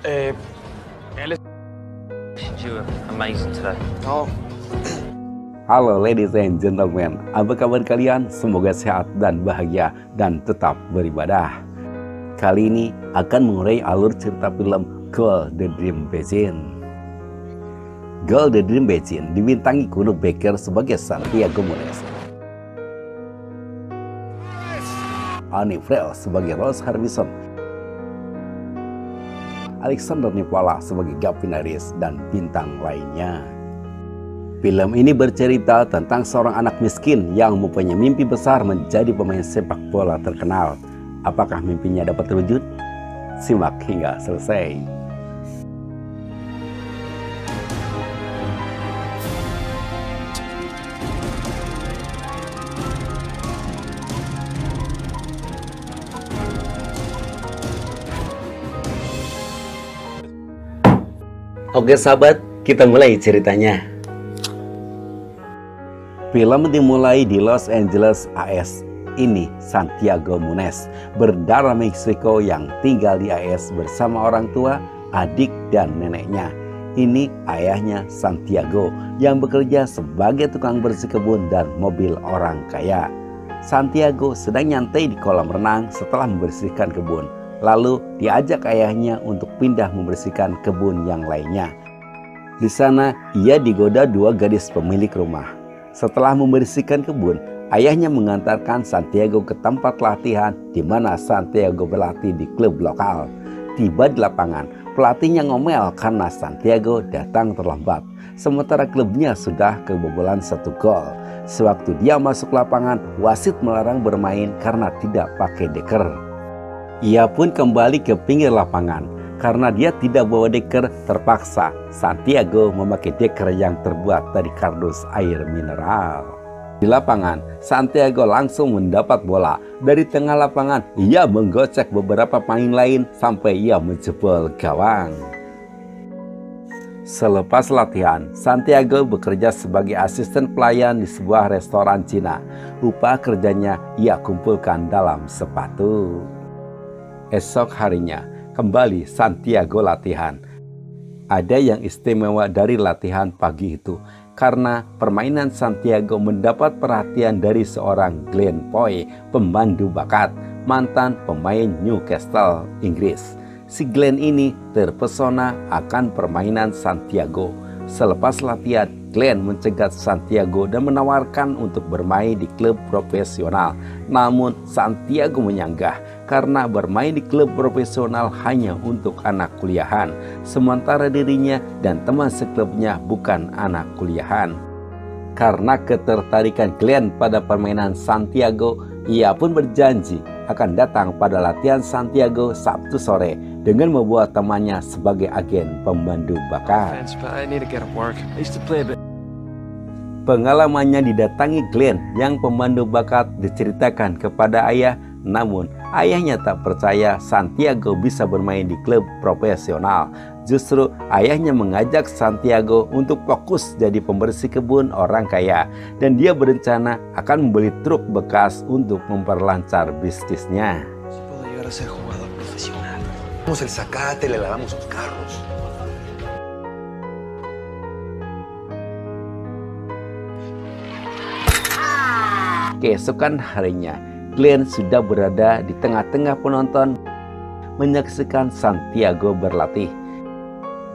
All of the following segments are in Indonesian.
Eh, él es... You were amazing today. No, Halo ladies and gentlemen, apa kabar kalian? Semoga sehat dan bahagia dan tetap beribadah. Kali ini akan mengurai alur cerita film Gold the Dream Begins. Gold the Dream Begins dibintangi Kuno Becker sebagai Santiago Munez, Annie Frel sebagai Rose Harbison, Alexander Nicola sebagai Gavin Harris, dan bintang lainnya. Film ini bercerita tentang seorang anak miskin yang mempunyai mimpi besar menjadi pemain sepak bola terkenal. Apakah mimpinya dapat terwujud? Simak hingga selesai. Oke sahabat, kita mulai ceritanya. Film dimulai di Los Angeles, AS. Ini Santiago Munez, berdarah Meksiko yang tinggal di AS bersama orang tua, adik, dan neneknya. Ini ayahnya Santiago yang bekerja sebagai tukang bersih kebun dan mobil orang kaya. Santiago sedang nyantai di kolam renang setelah membersihkan kebun. Lalu diajak ayahnya untuk pindah membersihkan kebun yang lainnya. Di sana ia digoda dua gadis pemilik rumah. Setelah membersihkan kebun, ayahnya mengantarkan Santiago ke tempat latihan di mana Santiago berlatih di klub lokal. Tiba di lapangan, pelatihnya ngomel karena Santiago datang terlambat. Sementara klubnya sudah kebobolan 1 gol. Sewaktu dia masuk lapangan, wasit melarang bermain karena tidak pakai deker. Ia pun kembali ke pinggir lapangan. Karena dia tidak bawa deker, terpaksa Santiago memakai deker yang terbuat dari kardus air mineral. Di lapangan, Santiago langsung mendapat bola. Dari tengah lapangan, ia menggocek beberapa pemain lain sampai ia menjebol gawang. Selepas latihan, Santiago bekerja sebagai asisten pelayan di sebuah restoran Cina. Upah kerjanya ia kumpulkan dalam sepatu. Esok harinya, kembali Santiago latihan. Ada yang istimewa dari latihan pagi itu karena permainan Santiago mendapat perhatian dari seorang Glenn Foy, pemandu bakat, mantan pemain Newcastle, Inggris. Si Glenn ini terpesona akan permainan Santiago. Selepas latihan, Glenn mencegat Santiago dan menawarkan untuk bermain di klub profesional. Namun Santiago menyanggah karena bermain di klub profesional hanya untuk anak kuliahan, sementara dirinya dan teman seklubnya bukan anak kuliahan. Karena ketertarikan Glenn pada permainan Santiago, ia pun berjanji akan datang pada latihan Santiago Sabtu sore dengan membuat temannya sebagai agen pemandu bakat. Pengalamannya didatangi Glenn yang pemandu bakat diceritakan kepada ayah, namun ayahnya tak percaya Santiago bisa bermain di klub profesional. Justru ayahnya mengajak Santiago untuk fokus jadi pembersih kebun orang kaya, dan dia berencana akan membeli truk bekas untuk memperlancar bisnisnya. el zacate, le lavamos los carros. Keesokan harinya, Glenn sudah berada di tengah-tengah penonton menyaksikan Santiago berlatih.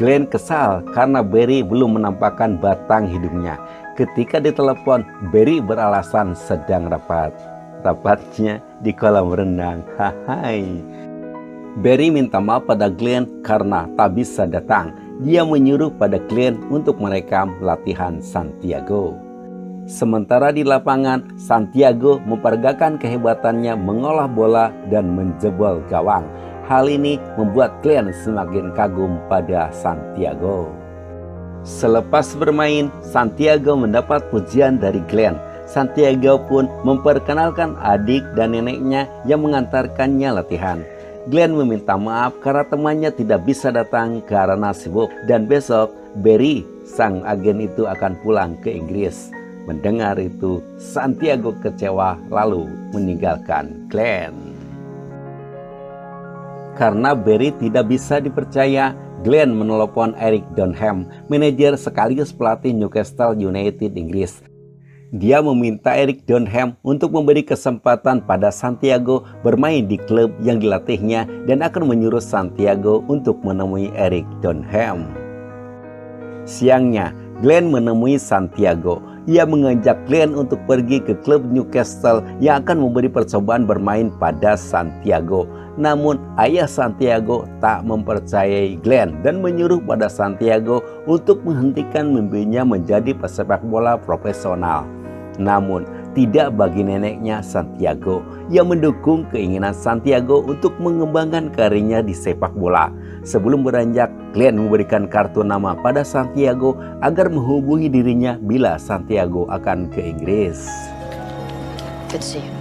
Glenn kesal karena Barry belum menampakkan batang hidungnya. Ketika ditelepon, Barry beralasan sedang rapatnya di kolam renang. Hai. Barry minta maaf pada Glenn karena tak bisa datang. Dia menyuruh pada Glenn untuk merekam latihan Santiago. Sementara di lapangan, Santiago memperagakan kehebatannya mengolah bola dan menjebol gawang. Hal ini membuat Glenn semakin kagum pada Santiago. Selepas bermain, Santiago mendapat pujian dari Glenn. Santiago pun memperkenalkan adik dan neneknya yang mengantarkannya latihan. Glenn meminta maaf karena temannya tidak bisa datang karena sibuk, dan besok Barry, sang agen itu, akan pulang ke Inggris. Mendengar itu, Santiago kecewa lalu meninggalkan Glenn. Karena Barry tidak bisa dipercaya, Glenn menelepon Eric Dunham, manajer sekaligus pelatih Newcastle United Inggris. Dia meminta Eric Dunham untuk memberi kesempatan pada Santiago bermain di klub yang dilatihnya dan akan menyuruh Santiago untuk menemui Eric Dunham. Siangnya, Glenn menemui Santiago. Ia mengajak Glenn untuk pergi ke klub Newcastle yang akan memberi percobaan bermain pada Santiago. Namun ayah Santiago tak mempercayai Glenn dan menyuruh pada Santiago untuk menghentikan mimpinya menjadi pesepak bola profesional. Namun tidak bagi neneknya Santiago yang mendukung keinginan Santiago untuk mengembangkan karirnya di sepak bola. Sebelum beranjak, Glenn memberikan kartu nama pada Santiago agar menghubungi dirinya bila Santiago akan ke Inggris. Good to see you.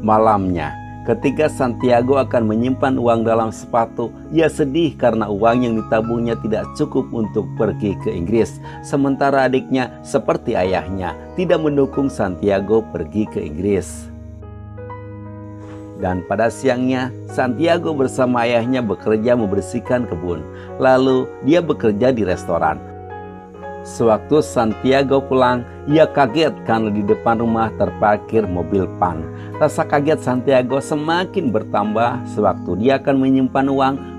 Malamnya, ketika Santiago akan menyimpan uang dalam sepatu, ia sedih karena uang yang ditabungnya tidak cukup untuk pergi ke Inggris. Sementara adiknya, seperti ayahnya, tidak mendukung Santiago pergi ke Inggris. Dan pada siangnya, Santiago bersama ayahnya bekerja membersihkan kebun. Lalu, dia bekerja di restoran. Sewaktu Santiago pulang, ia kaget karena di depan rumah terparkir mobil punk. Rasa kaget Santiago semakin bertambah sewaktu dia akan menyimpan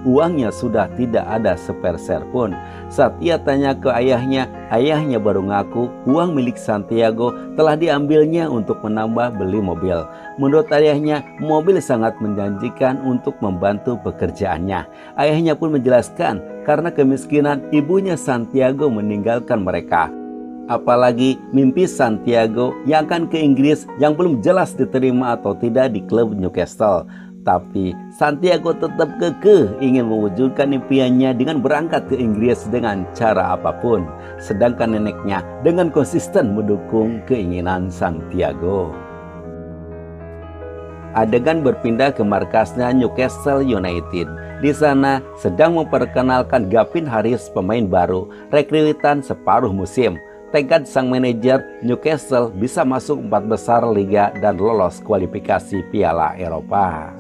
uangnya sudah tidak ada seperser pun. Saat ia tanya ke ayahnya baru ngaku uang milik Santiago telah diambilnya untuk menambah beli mobil. Menurut ayahnya, mobil sangat menjanjikan untuk membantu pekerjaannya. Ayahnya pun menjelaskan karena kemiskinan ibunya Santiago meninggalkan mereka. Apalagi mimpi Santiago yang akan ke Inggris yang belum jelas diterima atau tidak di klub Newcastle. Tapi Santiago tetap kekeh ingin mewujudkan impiannya dengan berangkat ke Inggris dengan cara apapun. Sedangkan neneknya dengan konsisten mendukung keinginan Santiago. Adegan berpindah ke markasnya Newcastle United. Di sana sedang memperkenalkan Gavin Harris, pemain baru, rekrutan separuh musim. Tekad sang manajer, Newcastle bisa masuk 4 besar liga dan lolos kualifikasi Piala Eropa.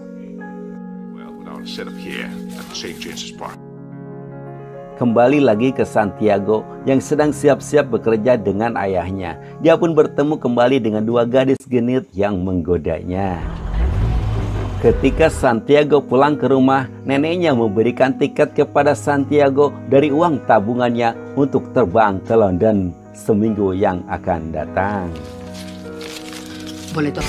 Kembali lagi ke Santiago yang sedang siap-siap bekerja dengan ayahnya. Dia pun bertemu kembali dengan 2 gadis genit yang menggodanya. Ketika Santiago pulang ke rumah, neneknya memberikan tiket kepada Santiago dari uang tabungannya untuk terbang ke London seminggu yang akan datang. Boleto.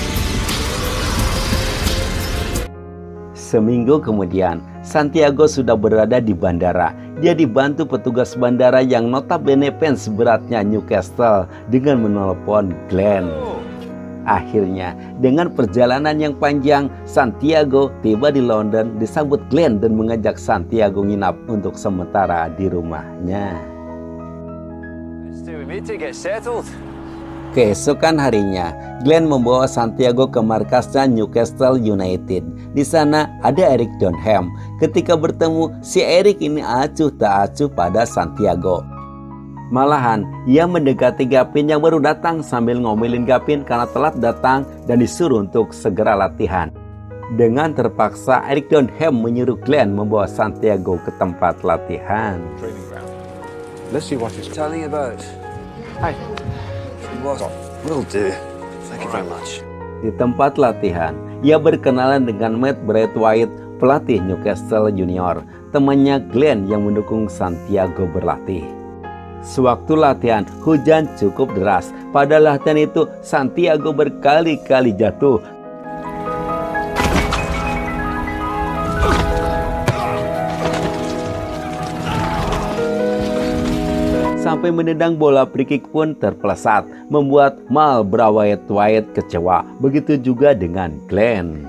Seminggu kemudian, Santiago sudah berada di bandara. Dia dibantu petugas bandara yang notabene fans beratnya Newcastle dengan menelpon Glenn. Akhirnya, dengan perjalanan yang panjang, Santiago tiba di London, disambut Glenn dan mengajak Santiago nginap untuk sementara di rumahnya. Keesokan harinya, Glenn membawa Santiago ke markasnya Newcastle United. Di sana ada Eric Dunham. Ketika bertemu, si Eric ini acuh tak acuh pada Santiago. Malahan, ia mendekati Gavin yang baru datang sambil ngomelin Gavin karena telat datang dan disuruh untuk segera latihan. Dengan terpaksa, Eric Dunham menyuruh Glenn membawa Santiago ke tempat latihan. Let's see what he's telling about. Hi. Will do. Thank you very much. Di tempat latihan, ia berkenalan dengan Matt Braithwaite, pelatih Newcastle Junior, temannya Glenn yang mendukung Santiago berlatih. Sewaktu latihan, hujan cukup deras. Pada latihan itu, Santiago berkali-kali jatuh. Sampai menendang bola free kick pun terpelesat, membuat Mal Braithwaite kecewa. Begitu juga dengan Glenn.